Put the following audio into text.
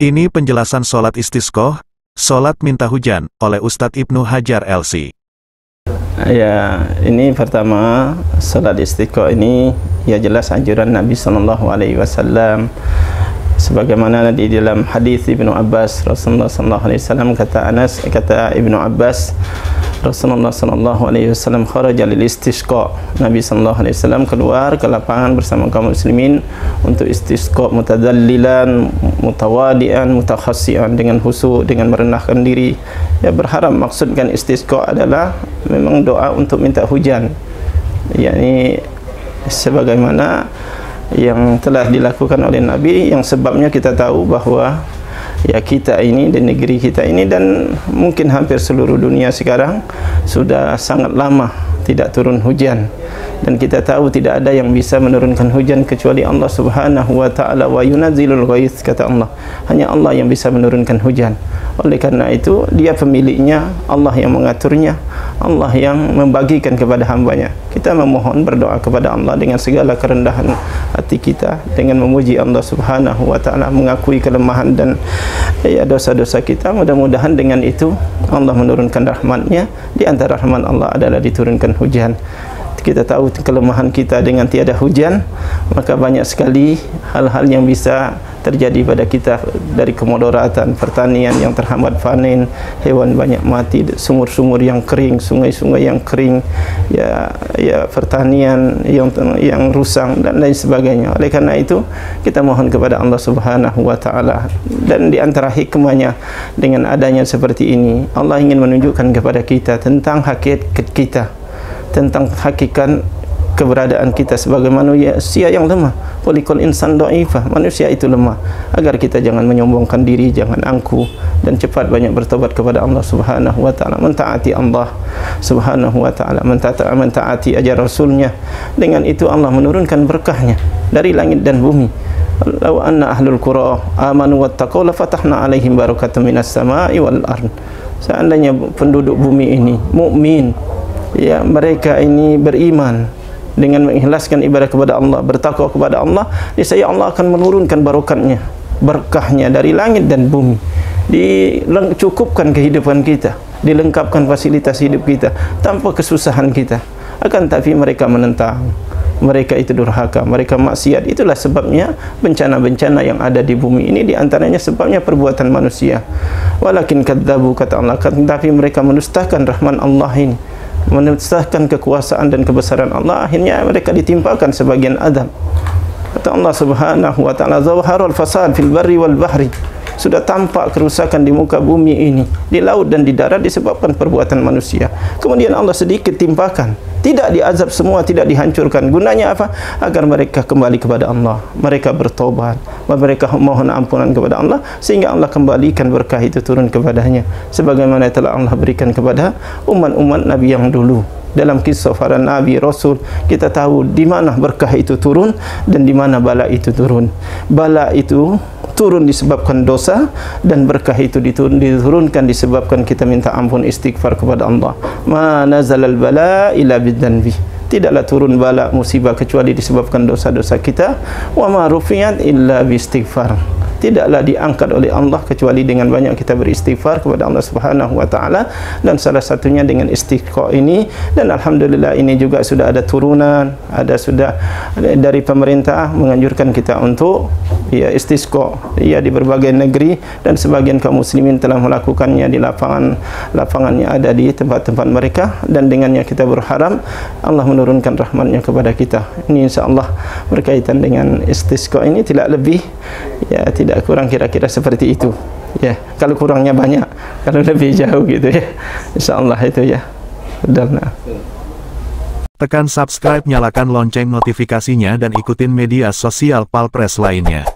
Ini penjelasan sholat istisqoh, sholat minta hujan, oleh Ustadz Ibnu Hajar LC. Ya, ini pertama, sholat istisqoh ini ya jelas anjuran Nabi SAW. Sebagaimana di dalam hadis Ibnu Abbas, Rasulullah SAW kata Ibnu Abbas, Rasulullah SAW kharaja lil istisqa. Nabi SAW keluar ke lapangan bersama kaum muslimin untuk istisqa, mutadallilan, mutawadian, mutakhassian, dengan khusyuk, dengan merendahkan diri. Ya, berharap, maksudkan istisqa adalah memang doa untuk minta hujan. yakni sebagaimana yang telah dilakukan oleh Nabi, yang sebabnya kita tahu bahwa ya kita ini dan negeri kita ini dan mungkin hampir seluruh dunia sekarang sudah sangat lama tidak turun hujan, dan kita tahu tidak ada yang bisa menurunkan hujan kecuali Allah Subhanahu wa taala. Wa yunazzilul ghaits, kata Allah, hanya Allah yang bisa menurunkan hujan. Oleh karena itu dia pemiliknya, Allah yang mengaturnya, Allah yang membagikan kepada hambanya. Kita memohon, berdoa kepada Allah dengan segala kerendahan hati kita, dengan memuji Allah Subhanahu wa taala, mengakui kelemahan dan ya dosa-dosa kita. Mudah-mudahan dengan itu Allah menurunkan rahmat-Nya. Di antara rahmat Allah adalah diturunkan hujan. Kita tahu kelemahan kita dengan tiada hujan, maka banyak sekali hal-hal yang bisa terjadi pada kita, dari kemudaratan pertanian yang terhambat panen, hewan banyak mati, sumur-sumur yang kering, sungai-sungai yang kering, ya pertanian yang rusak dan lain sebagainya. Oleh karena itu kita mohon kepada Allah Subhanahu wa taala, dan di antara hikmahnya dengan adanya seperti ini, Allah ingin menunjukkan kepada kita tentang hakikat kita, tentang hakikat keberadaan kita sebagai manusia yang lemah. Khuliqal insan dhaifah, manusia itu lemah, agar kita jangan menyombongkan diri, jangan angkuh, dan cepat banyak bertobat kepada Allah Subhanahu wa taala, mentaati Allah Subhanahu wa taala, mentaati ajar Rasulnya. Dengan itu Allah menurunkan berkahnya dari langit dan bumi. Law anna ahlul qura amanu wattaqaw la fatahna alaihim barakatan minas samai wal ard. Seandainya penduduk bumi ini mukmin, ya mereka ini beriman dengan mengikhlaskan ibadah kepada Allah, bertakwa kepada Allah, niscaya Allah akan menurunkan barokatnya, berkahnya dari langit dan bumi, dicukupkan kehidupan kita, dilengkapkan fasilitas hidup kita tanpa kesusahan kita. Akan tapi mereka menentang, mereka itu durhaka, mereka maksiat. Itulah sebabnya bencana-bencana yang ada di bumi ini, di antaranya sebabnya perbuatan manusia. Walakin kadzabu, kata Allah, tapi mereka mendustakan rahman Allah ini, mendustakan kekuasaan dan kebesaran Allah. Akhirnya mereka ditimpakan sebagian azab. Kata Allah Subhanahu wa taala, zaharul fasad fil barri wal bahri, sudah tampak kerusakan di muka bumi ini, di laut dan di darat, disebabkan perbuatan manusia. Kemudian Allah sedikit timpakan, tidak diazab semua, tidak dihancurkan. Gunanya apa? Agar mereka kembali kepada Allah, mereka bertobat, mereka mohon ampunan kepada Allah, sehingga Allah kembalikan berkah itu turun kepadanya, sebagaimana telah Allah berikan kepada umat-umat Nabi yang dulu. Dalam kisah para Nabi Rasul, kita tahu di mana berkah itu turun dan di mana bala itu turun. Bala itu turun disebabkan dosa, dan berkah itu diturunkan disebabkan kita minta ampun, istighfar kepada Allah. Ma nazalal bala illa bidzanbi, tidaklah turun bala musibah kecuali disebabkan dosa-dosa kita. Wa ma rufiyat illa bi istighfar, tidaklah diangkat oleh Allah kecuali dengan banyak kita beristighfar kepada Allah Subhanahu wa taala, dan salah satunya dengan istisqa ini. Dan alhamdulillah ini juga sudah ada turunan, sudah dari pemerintah menganjurkan kita untuk ya istisqa ya di berbagai negeri, dan sebagian kaum muslimin telah melakukannya di lapangannya ada di tempat-tempat mereka, dan dengannya kita berharap Allah menurunkan rahmatnya kepada kita. Ini insyaallah berkaitan dengan istisqa ini, tidak lebih ya tidak kurang, kira-kira seperti itu ya. Kalau kurangnya banyak, kalau lebih jauh gitu ya, insyaallah itu ya. Udah. Tekan subscribe, nyalakan lonceng notifikasinya, dan ikutin media sosial Palpres lainnya.